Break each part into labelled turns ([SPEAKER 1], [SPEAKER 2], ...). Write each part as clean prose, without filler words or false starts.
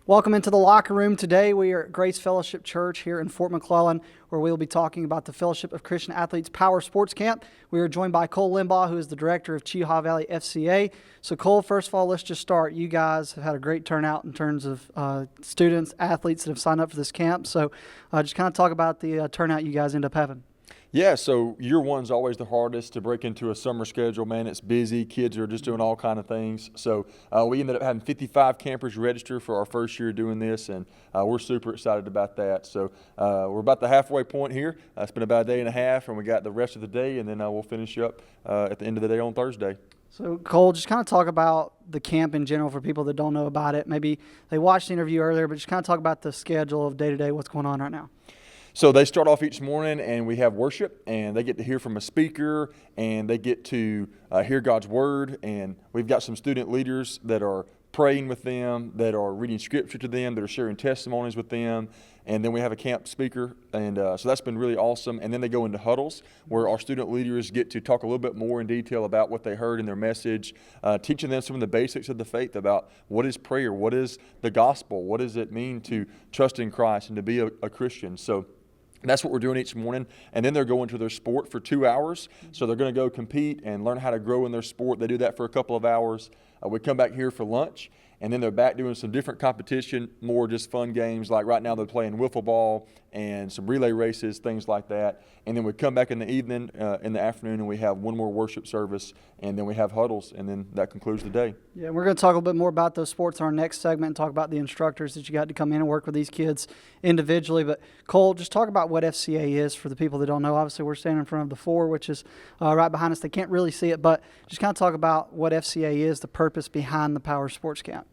[SPEAKER 1] Welcome into the locker room. Today we are at Grace Fellowship Church here in Fort McClellan, where we will be talking about the Fellowship of Christian Athletes Power Sports Camp. We are joined by Cole Limbaugh, who is the director of Cheaha Valley FCA. So Cole, first of all, let's just start. You guys have had a great turnout in terms of students, athletes that have signed up for this camp. So just kind of talk about the turnout you guys end up having.
[SPEAKER 2] Yeah, so year one's always the hardest to break into a summer schedule, man. It's busy. Kids are just doing all kind of things. So we ended up having 55 campers register for our first year doing this, and we're super excited about that. So we're about the halfway point here. It's been about a day and a half, and we got the rest of the day, and then we'll finish up at the end of the day on Thursday.
[SPEAKER 1] So, Cole, just kind of talk about the camp in general for people that don't know about it. Maybe they watched the interview earlier, but just kind of talk about the schedule of day-to-day, what's going on right now.
[SPEAKER 2] So they start off each morning and we have worship, and they get to hear from a speaker, and they get to hear God's word, and we've got some student leaders that are praying with them, that are reading scripture to them, that are sharing testimonies with them, and then we have a camp speaker, and so that's been really awesome. And then they go into huddles where our student leaders get to talk a little bit more in detail about what they heard in their message, teaching them some of the basics of the faith about what is prayer, what is the gospel, what does it mean to trust in Christ and to be a Christian. So that's what we're doing each morning. And then they're going to their sport for 2 hours. So they're going to go compete and learn how to grow in their sport. They do that for a couple of hours. We come back here for lunch, and then they're back doing some different competition, more just fun games. Like right now they're playing wiffle ball and some relay races, things like that. And then we come back in the evening, in the afternoon, and we have one more worship service, and then we have huddles, and then that concludes the day.
[SPEAKER 1] Yeah, we're going to talk a little bit more about those sports in our next segment and talk about the instructors that you got to come in and work with these kids individually. But Cole, just talk about what FCA is for the people that don't know. Obviously, we're standing in front of the four, which is right behind us. They can't really see it, but just kind of talk about what FCA is, the purpose behind the Power Sports Camp.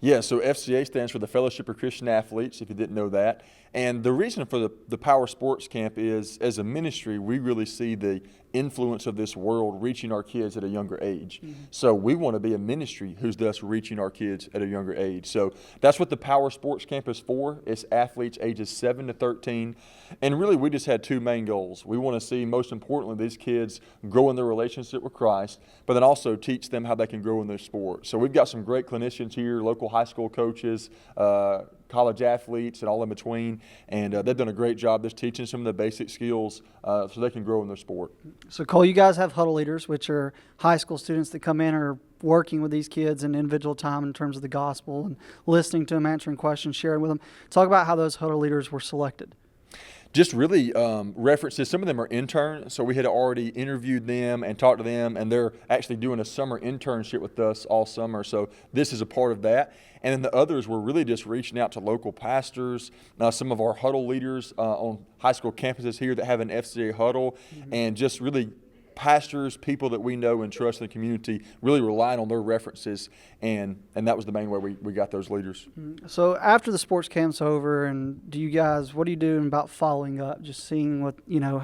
[SPEAKER 2] Yeah, so FCA stands for the Fellowship of Christian Athletes, if you didn't know that. And the reason for the Power Sports Camp is, as a ministry, we really see the influence of this world reaching our kids at a younger age. Mm-hmm. So we want to be a ministry who's thus reaching our kids at a younger age. So that's what the Power Sports Camp is for. It's athletes ages 7 to 13. And really, we just had two main goals. We want to see, most importantly, these kids grow in their relationship with Christ, but then also teach them how they can grow in their sport. So we've got some great clinicians here, local high school coaches, college athletes, and all in between, and they've done a great job just teaching some of the basic skills so they can grow in their sport.
[SPEAKER 1] So Cole, you guys have huddle leaders, which are high school students that come in and are working with these kids in individual time in terms of the gospel and listening to them, answering questions, sharing with them. Talk about how those huddle leaders were selected.
[SPEAKER 2] Just really references. Some of them are interns, so we had already interviewed them and talked to them, and they're actually doing a summer internship with us all summer, so this is a part of that. And then the others were really just reaching out to local pastors, some of our huddle leaders on high school campuses here that have an FCA huddle, and just really pastors, people that we know and trust in the community, really relying on their references, and that was the main way we got those leaders.
[SPEAKER 1] So after the sports camp's over, and what are you doing about following up, just seeing what,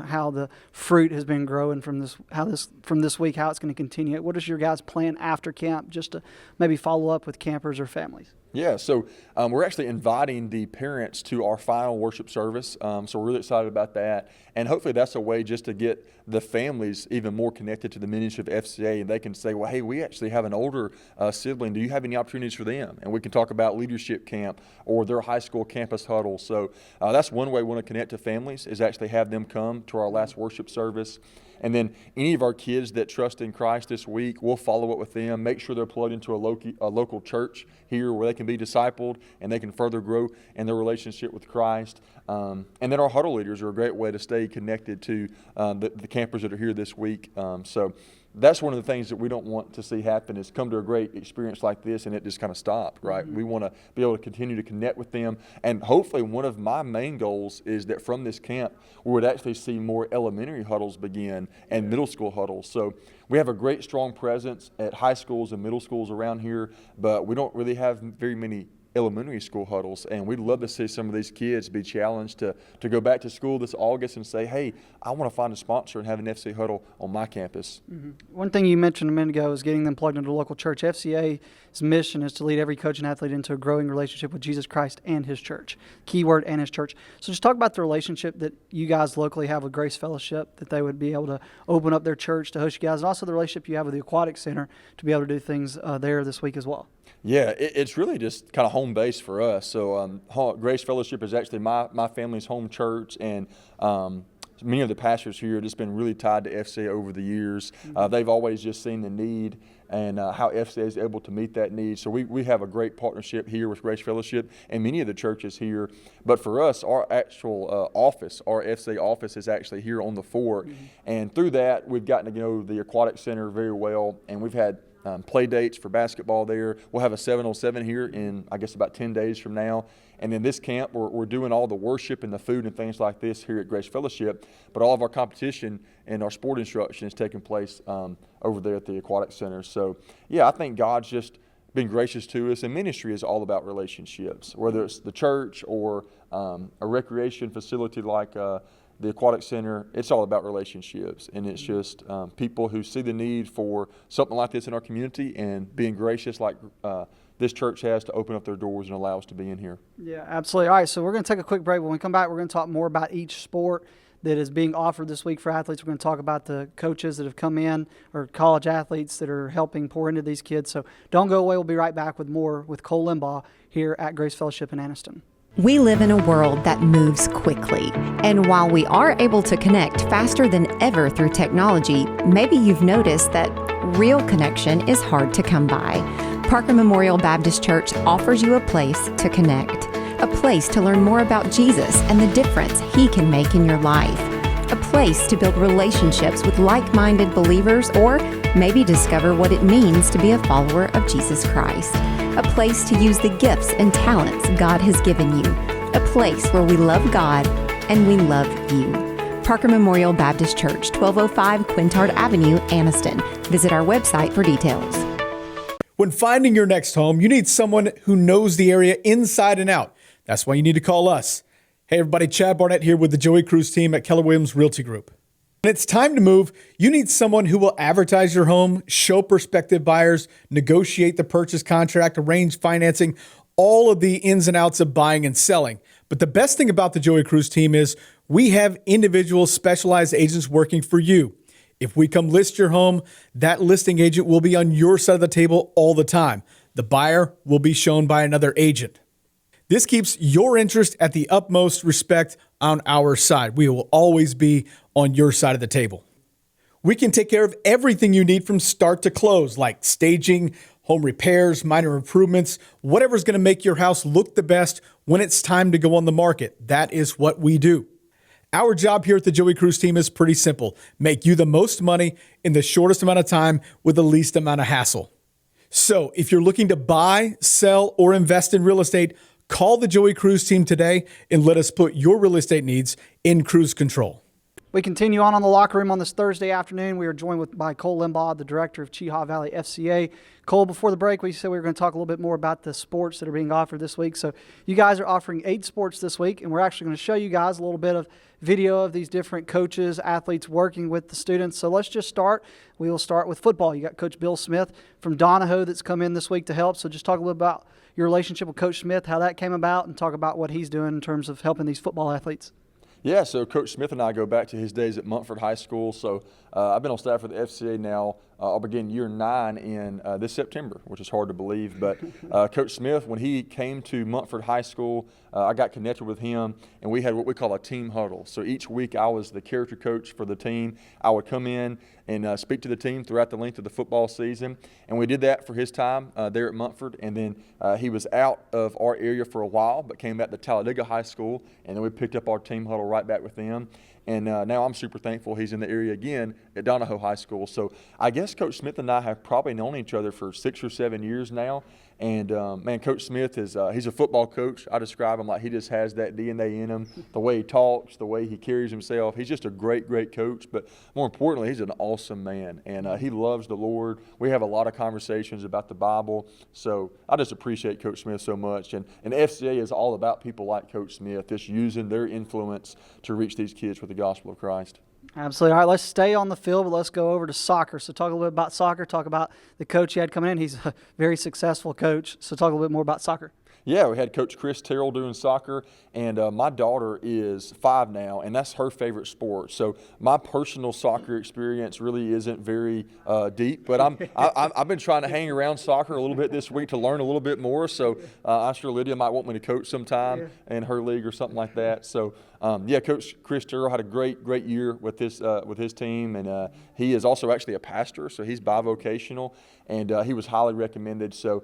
[SPEAKER 1] how the fruit has been growing from this week, how it's going to continue? What is your guys' plan after camp, just to maybe follow up with campers or families?
[SPEAKER 2] Yeah, so we're actually inviting the parents to our final worship service, so we're really excited about that. And hopefully that's a way just to get the families even more connected to the ministry of FCA, and they can say, well, hey, we actually have an older sibling. Do you have any opportunities for them? And we can talk about leadership camp or their high school campus huddle. So that's one way we want to connect to families, is actually have them come to our last worship service. And then any of our kids that trust in Christ this week, we'll follow up with them, make sure they're plugged into a local church here where they can be discipled and they can further grow in their relationship with Christ. And then our huddle leaders are a great way to stay connected to the campers that are here this week. So that's one of the things that we don't want to see happen, is come to a great experience like this and it just kind of stop, right? Mm-hmm. We want to be able to continue to connect with them. And hopefully one of my main goals is that from this camp, we would actually see more elementary huddles begin and middle school huddles. So we have a great, strong presence at high schools and middle schools around here, but we don't really have very many elementary school huddles, and we'd love to see some of these kids be challenged to go back to school this August and say, hey, I want to find a sponsor and have an FCA huddle on my campus.
[SPEAKER 1] Mm-hmm. One thing you mentioned a minute ago is getting them plugged into a local church. FCA's mission is to lead every coach and athlete into a growing relationship with Jesus Christ and His church. Keyword, and His church. So just talk about the relationship that you guys locally have with Grace Fellowship, that they would be able to open up their church to host you guys, and also the relationship you have with the Aquatic Center to be able to do things there this week as well.
[SPEAKER 2] Yeah, it's really just kind of home base for us. So Grace Fellowship is actually my family's home church, and many of the pastors here have just been really tied to FCA over the years. They've always just seen the need and how FCA is able to meet that need. So we have a great partnership here with Grace Fellowship and many of the churches here. But for us, our actual office, our FCA office is actually here on the fort. And through that, we've gotten to know the Aquatic Center very well, and we've had play dates for basketball there. We'll have a 7-on-7 here in, I guess, about 10 days from now. And then this camp, we're doing all the worship and the food and things like this here at Grace Fellowship. But all of our competition and our sport instruction is taking place over there at the Aquatic Center. So, yeah, I think God's just been gracious to us. And ministry is all about relationships, whether it's the church or a recreation facility like the Aquatic Center. It's all about relationships, and it's just people who see the need for something like this in our community and being gracious like this church has to open up their doors and allow us to be in here.
[SPEAKER 1] Yeah, absolutely. All right, so we're going to take a quick break. When we come back, we're going to talk more about each sport that is being offered this week for athletes. We're going to talk about the coaches that have come in, or college athletes that are helping pour into these kids. So don't go away. We'll be right back with more with Cole Limbaugh here at Grace Fellowship in Anniston.
[SPEAKER 3] We live in a world that moves quickly, and while we are able to connect faster than ever through technology, maybe you've noticed that real connection is hard to come by. Parker Memorial Baptist Church offers you a place to connect, a place to learn more about Jesus and the difference He can make in your life, a place to build relationships with like-minded believers, or maybe discover what it means to be a follower of Jesus Christ. A place to use the gifts and talents God has given you. A place where we love God and we love you. Parker Memorial Baptist Church, 1205 Quintard Avenue, Anniston. Visit our website for details.
[SPEAKER 4] When finding your next home, you need someone who knows the area inside and out. That's why you need to call us. Hey everybody, Chad Barnett here with the Joey Cruz team at Keller Williams Realty Group. When it's time to move, you need someone who will advertise your home, show prospective buyers, negotiate the purchase contract, arrange financing, all of the ins and outs of buying and selling. But the best thing about the Joey Cruz team is we have individual specialized agents working for you. If we come list your home, that listing agent will be on your side of the table all the time. The buyer will be shown by another agent. This keeps your interest at the utmost respect on our side. We will always be on your side of the table. We can take care of everything you need from start to close, like staging, home repairs, minor improvements, whatever's going to make your house look the best when it's time to go on the market. That is what we do. Our job here at the Joey Cruz team is pretty simple. Make you the most money in the shortest amount of time with the least amount of hassle. So if you're looking to buy, sell, or invest in real estate, call the Joey Cruz team today and let us put your real estate needs in cruise control.
[SPEAKER 1] We continue on the locker room on this Thursday afternoon. We are joined by Cole Limbaugh, the director of Cheaha Valley FCA. Cole, before the break, we said we were going to talk a little bit more about the sports that are being offered this week. So you guys are offering 8 sports this week, and we're actually going to show you guys a little bit of video of these different coaches, athletes working with the students. So let's just start. We will start with football. You got Coach Bill Smith from Donahoe that's come in this week to help. So just talk a little about your relationship with Coach Smith, how that came about, and talk about what he's doing in terms of helping these football athletes.
[SPEAKER 2] Yeah, so Coach Smith and I go back to his days at Montford High School. So I've been on staff for the FCA now. I'll begin year 9 in this September, which is hard to believe. But Coach Smith, when he came to Montford High School, I got connected with him, and we had what we call a team huddle. So each week I was the character coach for the team. I would come in and speak to the team throughout the length of the football season. And we did that for his time there at Montford. And then he was out of our area for a while, but came back to Talladega High School, and then we picked up our team huddle right back with them. And now I'm super thankful he's in the area again at Donahoe High School. So I guess Coach Smith and I have probably known each other for 6 or 7 years now. And, man, Coach Smith is he's a football coach. I describe him like he just has that DNA in him, the way he talks, the way he carries himself. He's just a great, great coach. But more importantly, he's an awesome man, and he loves the Lord. We have a lot of conversations about the Bible. So I just appreciate Coach Smith so much. And FCA is all about people like Coach Smith, just using their influence to reach these kids with the gospel of Christ.
[SPEAKER 1] Absolutely. All right, let's stay on the field, but let's go over to soccer. So talk a little bit about soccer. Talk about the coach you had coming in. He's a very successful coach. So talk a little bit more about soccer.
[SPEAKER 2] Yeah, we had Coach Chris Terrell doing soccer, and my daughter is 5 now, and that's her favorite sport. So my personal soccer experience really isn't very deep, but I've been trying to hang around soccer a little bit this week to learn a little bit more. So I'm sure Lydia might want me to coach sometime in her league or something like that. So Coach Chris Terrell had a great year with his team, and he is also actually a pastor, so he's bivocational, and he was highly recommended. So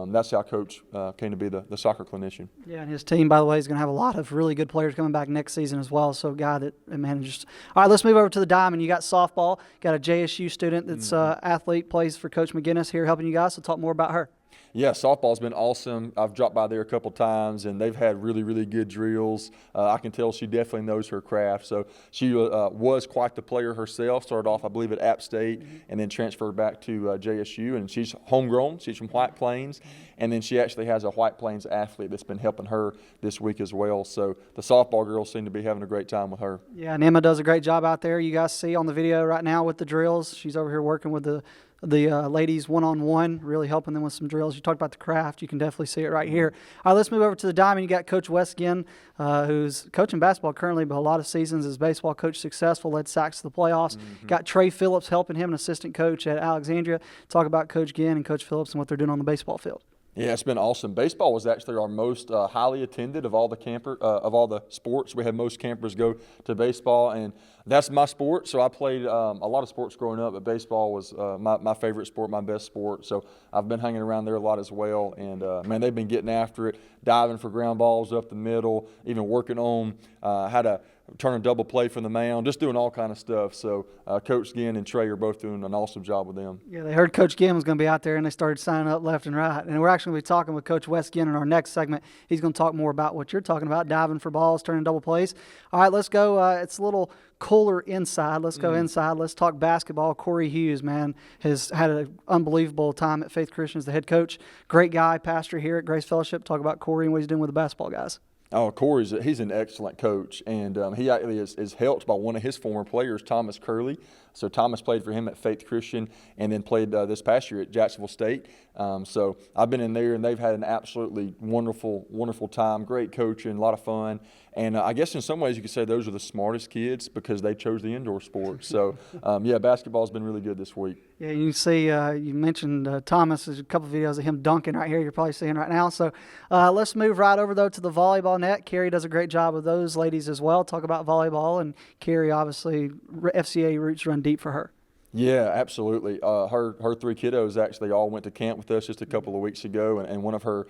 [SPEAKER 2] that's how Coach came to be the soccer clinician.
[SPEAKER 1] Yeah, and his team, by the way, is going to have a lot of really good players coming back next season as well. So, a guy that manages. All right, let's move over to the diamond. You got softball. Got a JSU student that's athlete, plays for Coach McGinnis here, helping you guys. So, talk more about her.
[SPEAKER 2] Yeah, softball's been awesome. I've dropped by there a couple times, and they've had really good drills. I can tell she definitely knows her craft. So she was quite the player herself. Started off, I believe, at App State, and then transferred back to JSU. And she's homegrown. She's from White Plains, and then she actually has a White Plains athlete that's been helping her this week as well. So the softball girls seem to be having a great time with her.
[SPEAKER 1] Yeah, and Emma does a great job out there. You guys see on the video right now with the drills. She's over here working with the ladies one-on-one, really helping them with some drills. You talked about the craft. You can definitely see it right here. All right, let's move over to the diamond. You got Coach Wes Ginn, who's coaching basketball currently, but a lot of seasons as baseball coach successful, led Sacks to the playoffs. Got Trey Phillips helping him, an assistant coach at Alexandria. Talk about Coach Ginn and Coach Phillips and what they're doing on the baseball field.
[SPEAKER 2] Yeah, it's been awesome. Baseball was actually our most highly attended of all the sports. We had most campers go to baseball, and that's my sport. So I played a lot of sports growing up, but baseball was my favorite sport, my best sport. So I've been hanging around there a lot as well. And man, they've been getting after it, diving for ground balls up the middle, even working on how to turn a double play from the mound, just doing all kind of stuff. So Coach Ginn and Trey are both doing an awesome job with them.
[SPEAKER 1] Yeah, they heard Coach Ginn was going to be out there, and they started signing up left and right. And we're actually going to be talking with Coach Wes Ginn in our next segment. He's going to talk more about what you're talking about, diving for balls, turning double plays. All right, let's go. It's a little cooler inside. Let's go inside. Let's talk basketball. Corey Hughes, man, has had an unbelievable time at Faith Christian as the head coach. Great guy, pastor here at Grace Fellowship. Talk about Corey and what he's doing with the basketball guys.
[SPEAKER 2] Oh, he's an excellent coach, and he actually is helped by one of his former players, Thomas Curley. So Thomas played for him at Faith Christian and then played this past year at Jacksonville State. So I've been in there, and they've had an absolutely wonderful time, great coaching, a lot of fun. And I guess in some ways you could say those are the smartest kids because they chose the indoor sport. So, basketball's been really good this week.
[SPEAKER 1] Yeah, you see, you mentioned Thomas. There's a couple of videos of him dunking right here you're probably seeing right now. So let's move right over, though, to the volleyball net. Carrie does a great job with those ladies as well. Talk about volleyball, and Carrie, obviously, FCA roots run deep for her.
[SPEAKER 2] Yeah, absolutely. Her 3 kiddos actually all went to camp with us just a couple of weeks ago, and one of her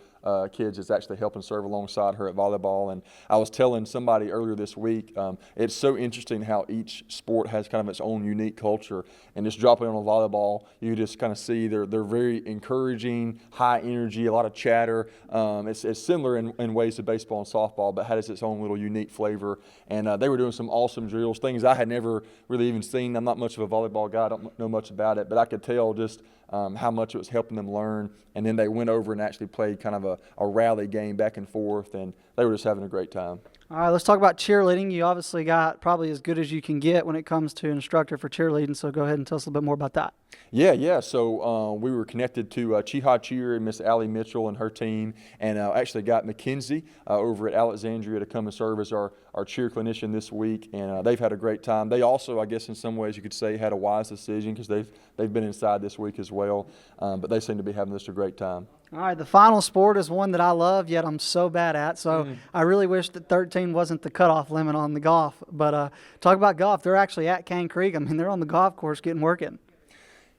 [SPEAKER 2] kids is actually helping serve alongside her at volleyball. And I was telling somebody earlier this week, it's so interesting how each sport has kind of its own unique culture. And just dropping on a volleyball, you just kind of see they're very encouraging, high energy, a lot of chatter. It's similar in ways to baseball and softball, but has its own little unique flavor. And they were doing some awesome drills, things I had never really even seen. I'm not much of a volleyball guy. I don't know much about it, but I could tell just how much it was helping them learn. And then they went over and actually played kind of a rally game back and forth, and they were just having a great time.
[SPEAKER 1] All right, let's talk about cheerleading. You obviously got probably as good as you can get when it comes to instructor for cheerleading, so go ahead and tell us a little bit more about that.
[SPEAKER 2] Yeah. So we were connected to Cheeha Cheer and Miss Allie Mitchell and her team, and actually got Mackenzie over at Alexandria to come and serve as our cheer clinician this week, and they've had a great time. They also, I guess in some ways you could say, had a wise decision because they've been inside this week as well, but they seem to be having just a great time.
[SPEAKER 1] All right, the final sport is one that I love, yet I'm so bad at. So I really wish that 13 wasn't the cutoff limit on the golf. But talk about golf. They're actually at Cane Creek. I mean, they're on the golf course getting working.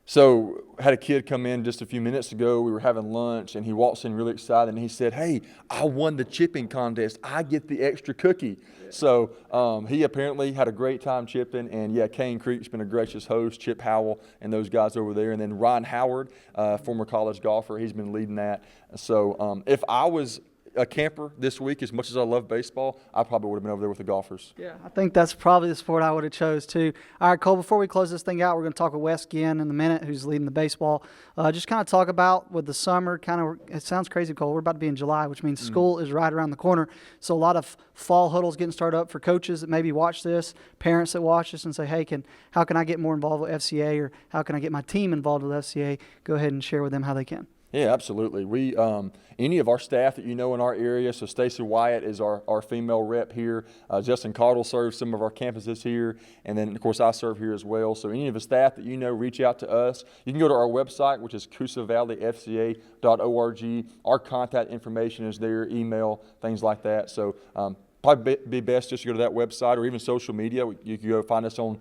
[SPEAKER 2] So had a kid come in just a few minutes ago. We were having lunch, and he walks in really excited, and he said, "Hey, I won the chipping contest. I get the extra cookie." Yeah. So he apparently had a great time chipping, and Cane Creek's been a gracious host. Chip Howell and those guys over there, and then Ryan Howard, former college golfer, he's been leading that. So if I was a camper this week, as much as I love baseball, I probably would have been over there with the golfers.
[SPEAKER 1] Yeah, I think that's probably the sport I would have chose too. All right, Cole, before we close this thing out, we're going to talk with Wes Ginn in a minute, who's leading the baseball. Just kind of talk about with the summer, it sounds crazy, Cole, we're about to be in July, which means school is right around the corner. So a lot of fall huddles getting started up for coaches that maybe watch this, parents that watch this and say, hey, how can I get more involved with FCA, or how can I get my team involved with FCA? Go ahead and share with them how they can.
[SPEAKER 2] Yeah, absolutely. We any of our staff that you know in our area. So Stacy Wyatt is our female rep here. Justin Caudill serves some of our campuses here, and then of course I serve here as well. So any of the staff that you know, reach out to us. You can go to our website, which is CoosaValleyFCA.org. Our contact information is there, email, things like that. So probably be best just to go to that website or even social media. You can go find us on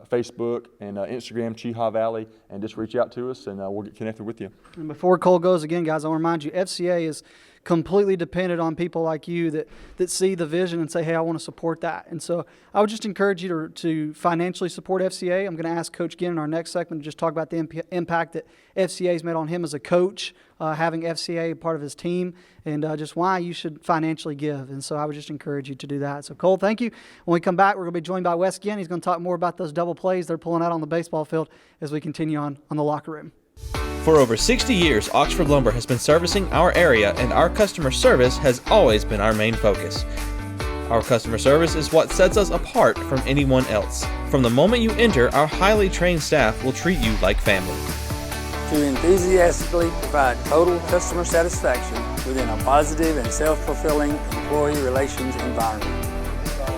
[SPEAKER 2] Facebook and Instagram, Cheehaw Valley, and just reach out to us, and we'll get connected with you.
[SPEAKER 1] And before Cole goes again, guys, I want to remind you, FCA is completely dependent on people like you that see the vision and say, hey, I want to support that. And so I would just encourage you to financially support FCA. I'm going to ask Coach Ginn in our next segment to just talk about the impact that FCA has made on him as a coach, having FCA part of his team, and just why you should financially give. And so I would just encourage you to do that. So Cole, thank you. When we come back, we're going to be joined by Wes Ginn. He's going to talk more about those double plays they're pulling out on the baseball field as we continue on the locker room.
[SPEAKER 5] For over 60 years, Oxford Lumber has been servicing our area, and our customer service has always been our main focus. Our customer service is what sets us apart from anyone else. From the moment you enter, our highly trained staff will treat you like family.
[SPEAKER 6] To enthusiastically provide total customer satisfaction within a positive and self-fulfilling employee relations environment.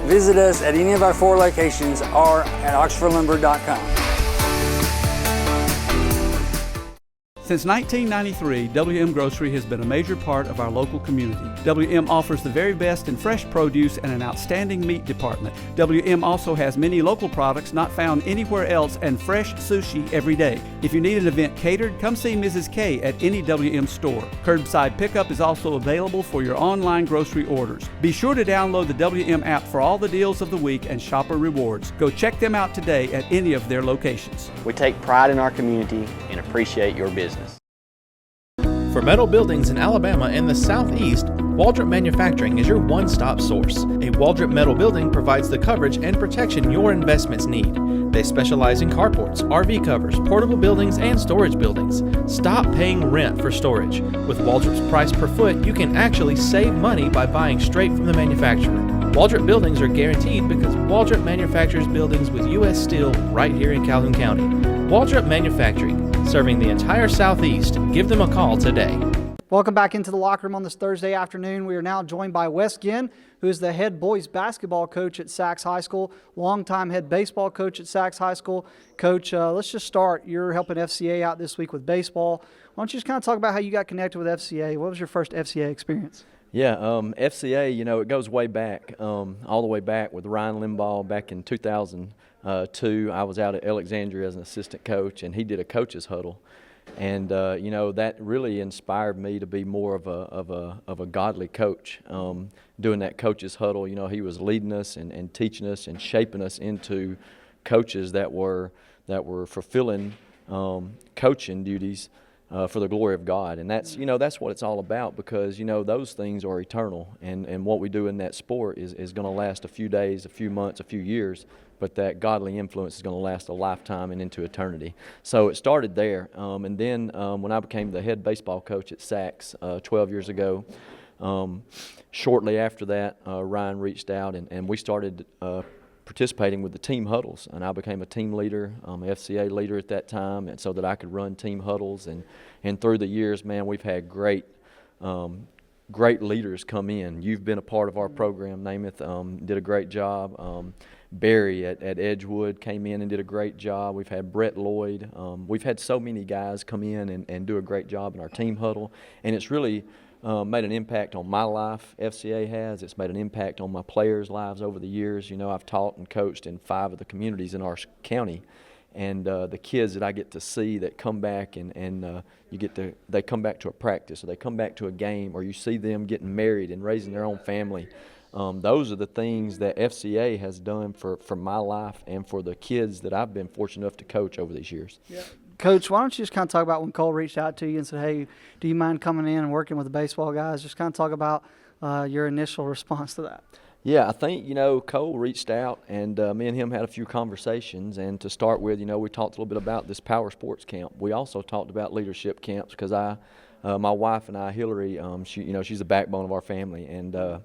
[SPEAKER 6] Visit us at any of our 4 locations or at oxfordlumber.com.
[SPEAKER 7] Since 1993, WM Grocery has been a major part of our local community. WM offers the very best in fresh produce and an outstanding meat department. WM also has many local products not found anywhere else and fresh sushi every day. If you need an event catered, come see Mrs. K at any WM store. Curbside pickup is also available for your online grocery orders. Be sure to download the WM app for all the deals of the week and shopper rewards. Go check them out today at any of their locations.
[SPEAKER 8] We take pride in our community and appreciate your business.
[SPEAKER 5] For metal buildings in Alabama and the Southeast, Waldrop Manufacturing is your one-stop source. A Waldrop metal building provides the coverage and protection your investments need. They specialize in carports, RV covers, portable buildings, and storage buildings. Stop paying rent for storage. With Waldrop's price per foot, you can actually save money by buying straight from the manufacturer. Waldrop buildings are guaranteed because Waldrop manufactures buildings with U.S. steel right here in Calhoun County. Waldrop Manufacturing, serving the entire Southeast. Give them a call today.
[SPEAKER 1] Welcome back into the locker room on this Thursday afternoon. We are now joined by Wes Ginn, who is the head boys basketball coach at Sachs High School, longtime head baseball coach at Sachs High School. Coach, let's just start. You're helping FCA out this week with baseball. Why don't you just kind of talk about how you got connected with FCA? What was your first FCA experience?
[SPEAKER 8] Yeah, FCA, it goes way back, all the way back with Ryan Limbaugh back in 2002. I was out at Alexandria as an assistant coach, and he did a coach's huddle. And, that really inspired me to be more of a godly coach. Doing that coach's huddle, he was leading us and teaching us and shaping us into coaches that were fulfilling coaching duties for the glory of God. And that's what it's all about, because, those things are eternal. And what we do in that sport is going to last a few days, a few months, a few years, but that godly influence is going to last a lifetime and into eternity. So it started there. And then when I became the head baseball coach at Sachs 12 years ago, shortly after that, Ryan reached out and we started participating with the team huddles, and I became a team leader, FCA leader at that time, and so that I could run team huddles. And through the years, man, we've had great leaders come in. You've been a part of our program. Namath did a great job. Barry at Edgewood came in and did a great job. We've had Brett Lloyd. We've had so many guys come in and do a great job in our team huddle, and it's really made an impact on my life. FCA has. It's made an impact on my players' lives over the years. I've taught and coached in 5 of the communities in our county, and the kids that I get to see that come back and they come back to a practice, or they come back to a game, or you see them getting married and raising their own family. Those are the things that FCA has done for my life and for the kids that I've been fortunate enough to coach over these years.
[SPEAKER 1] Yeah. Coach, why don't you just kind of talk about when Cole reached out to you and said, hey, do you mind coming in and working with the baseball guys? Just kind of talk about your initial response to that.
[SPEAKER 8] Yeah, I think, Cole reached out, and me and him had a few conversations. And to start with, we talked a little bit about this Power Sports Camp. We also talked about leadership camps, because my wife and I, Hillary, she's the backbone of our family. And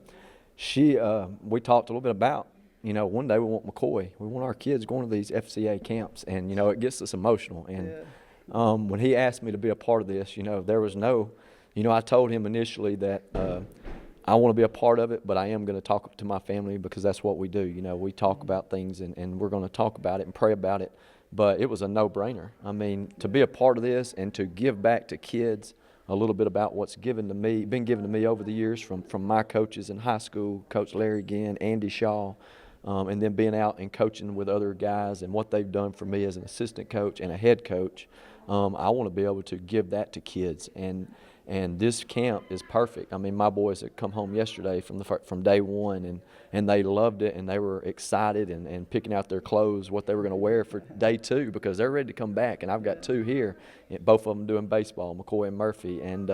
[SPEAKER 8] we talked a little bit about, one day we want McCoy. We want our kids going to these FCA camps, and, it gets us emotional. And When he asked me to be a part of this, there was no, I told him initially that I want to be a part of it, but I am going to talk to my family because that's what we do. We talk about things and we're going to talk about it and pray about it. But it was a no-brainer. I mean, to be a part of this and to give back to kids a little bit about what's been given to me over the years from my coaches in high school, Coach Larry Ginn, Andy Shaw, and then being out and coaching with other guys and what they've done for me as an assistant coach and a head coach. I want to be able to give that to kids, and this camp is perfect. I mean, my boys had come home yesterday from day one, and they loved it, and they were excited and picking out their clothes, what they were going to wear for day two, because they're ready to come back. And I've got two here, both of them doing baseball, McCoy and Murphy. And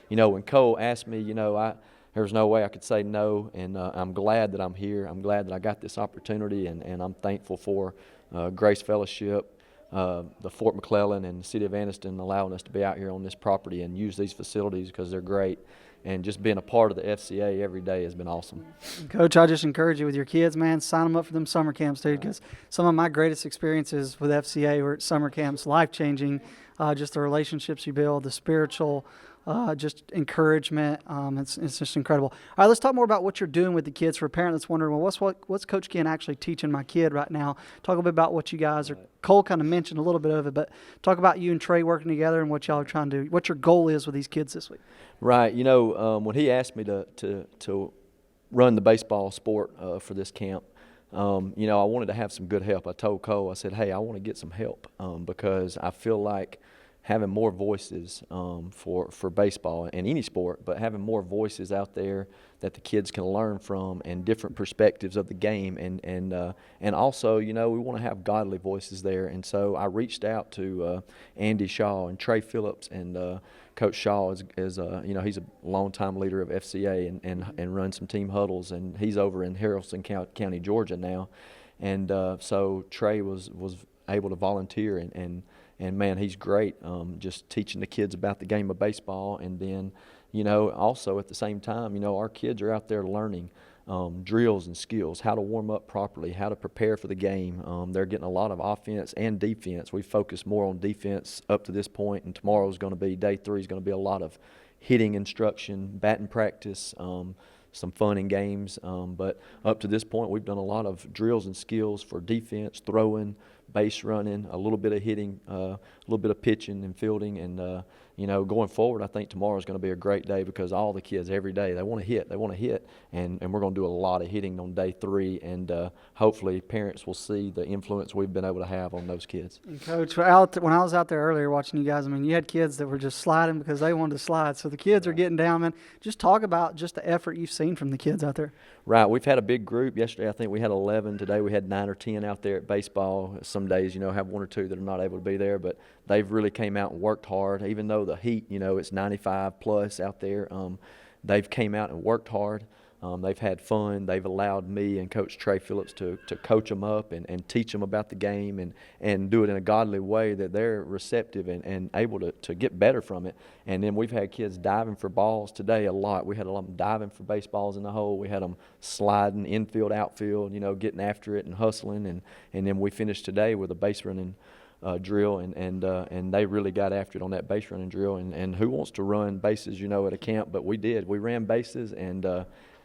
[SPEAKER 8] when Cole asked me, there was no way I could say no, and I'm glad that I'm here. I'm glad that I got this opportunity, and I'm thankful for Grace Fellowship, the Fort McClellan and the City of Anniston allowing us to be out here on this property and use these facilities because they're great. And just being a part of the FCA every day has been awesome.
[SPEAKER 1] Coach, I just encourage you with your kids, man, sign them up for them summer camps, dude, because some of my greatest experiences with FCA were at summer camps, life-changing, just the relationships you build, the spiritual just encouragement. It's just incredible. All right, let's talk more about what you're doing with the kids. For a parent that's wondering, well, what's Coach Ginn actually teaching my kid right now? Talk a little bit about what you guys are. Cole kind of mentioned a little bit of it, but talk about you and Trey working together and what y'all are trying to do. What your goal is with these kids this week.
[SPEAKER 8] Right. When he asked me to run the baseball sport for this camp, I wanted to have some good help. I told Cole, I said, hey, I want to get some help because I feel like having more voices for baseball and any sport, but having more voices out there that the kids can learn from and different perspectives of the game, and also, we want to have godly voices there. And so I reached out to Andy Shaw and Trey Phillips, and Coach Shaw is he's a longtime leader of FCA and runs some team huddles, and he's over in Haralson County, Georgia now, and so Trey was able to volunteer and man, he's great, just teaching the kids about the game of baseball. And then, also at the same time, our kids are out there learning drills and skills, how to warm up properly, how to prepare for the game. They're getting a lot of offense and defense. We focus more on defense up to this point, and tomorrow's going to be, day 3 is going to be a lot of hitting instruction, batting practice, some fun and games. But up to this point, we've done a lot of drills and skills for defense, throwing, base running, a little bit of hitting, a little bit of pitching and fielding. And, going forward, I think tomorrow is going to be a great day because all the kids every day, they want to hit. And we're going to do a lot of hitting on day 3. And hopefully parents will see the influence we've been able to have on those kids.
[SPEAKER 1] And Coach, when I was out there earlier watching you guys, I mean, you had kids that were just sliding because they wanted to slide. So the kids are getting down, man. Just talk about just the effort you've seen from the kids out there.
[SPEAKER 8] Right. We've had a big group. Yesterday, I think we had 11. Today, we had 9 or 10 out there at baseball. Some days, have 1 or 2 that are not able to be there, but they've really came out and worked hard. Even though the heat, it's 95 plus out there, they've came out and worked hard. They've had fun. They've allowed me and Coach Trey Phillips to coach them up and teach them about the game and do it in a godly way that they're receptive and able to get better from it. And then we've had kids diving for balls today a lot. We had a lot of them diving for baseballs in the hole. We had them sliding infield, outfield, getting after it and hustling. And then we finished today with a base running drill, and they really got after it on that base running drill. And who wants to run bases, at a camp? But we did. We ran bases, and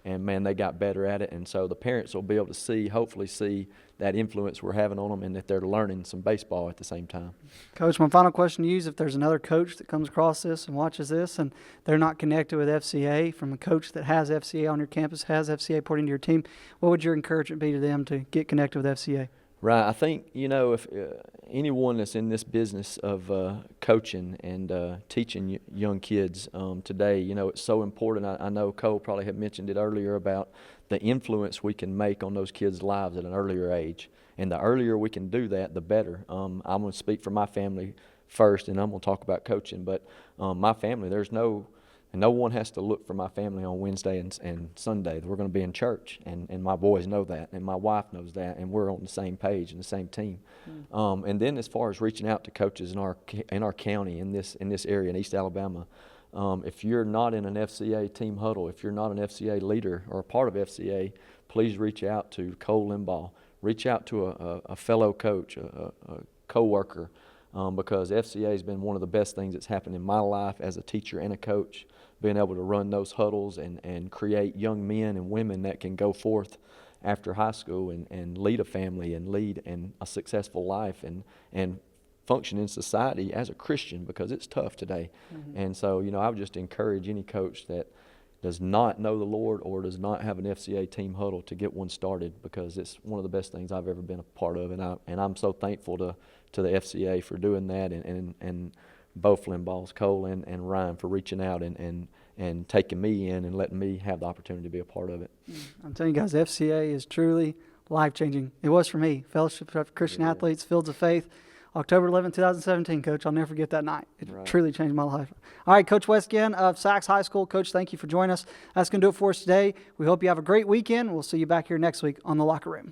[SPEAKER 8] man, they got better at it. And so the parents will be able to hopefully see that influence we're having on them and that they're learning some baseball at the same time.
[SPEAKER 1] Coach, my final question to you is if there's another coach that comes across this and watches this and they're not connected with FCA, from a coach that has FCA on your campus, has FCA poured into your team, what would your encouragement be to them to get connected with FCA?
[SPEAKER 8] Right. I think, if anyone that's in this business of coaching and teaching young kids today, it's so important. I know Cole probably had mentioned it earlier about the influence we can make on those kids' lives at an earlier age. And the earlier we can do that, the better. I'm going to speak for my family first, and I'm going to talk about coaching. But my family, no one has to look for my family on Wednesday and Sunday. We're going to be in church, and my boys know that, and my wife knows that, and we're on the same page and the same team. And then as far as reaching out to coaches in our county, in this area in East Alabama, if you're not in an FCA team huddle, if you're not an FCA leader or a part of FCA, please reach out to Cole Limbaugh. Reach out to a fellow coach, a co-worker, because FCA has been one of the best things that's happened in my life as a teacher and a coach, being able to run those huddles and create young men and women that can go forth after high school and lead a family and lead in a successful life and function in society as a Christian, because it's tough today. And so, I would just encourage any coach that does not know the Lord or does not have an FCA team huddle to get one started, because it's one of the best things I've ever been a part of, and I'm so thankful to the FCA for doing that, and both Limbaughs, Cole and Ryan, for reaching out and taking me in and letting me have the opportunity to be a part of it.
[SPEAKER 1] I'm telling you guys, FCA is truly life-changing. It was for me. Fellowship of Christian Athletes, Fields of Faith, October 11, 2017, Coach. I'll never forget that night. It truly changed my life. All right, Coach Wes Ginn of Sachs High School. Coach, thank you for joining us. That's going to do it for us today. We hope you have a great weekend. We'll see you back here next week on The Locker Room.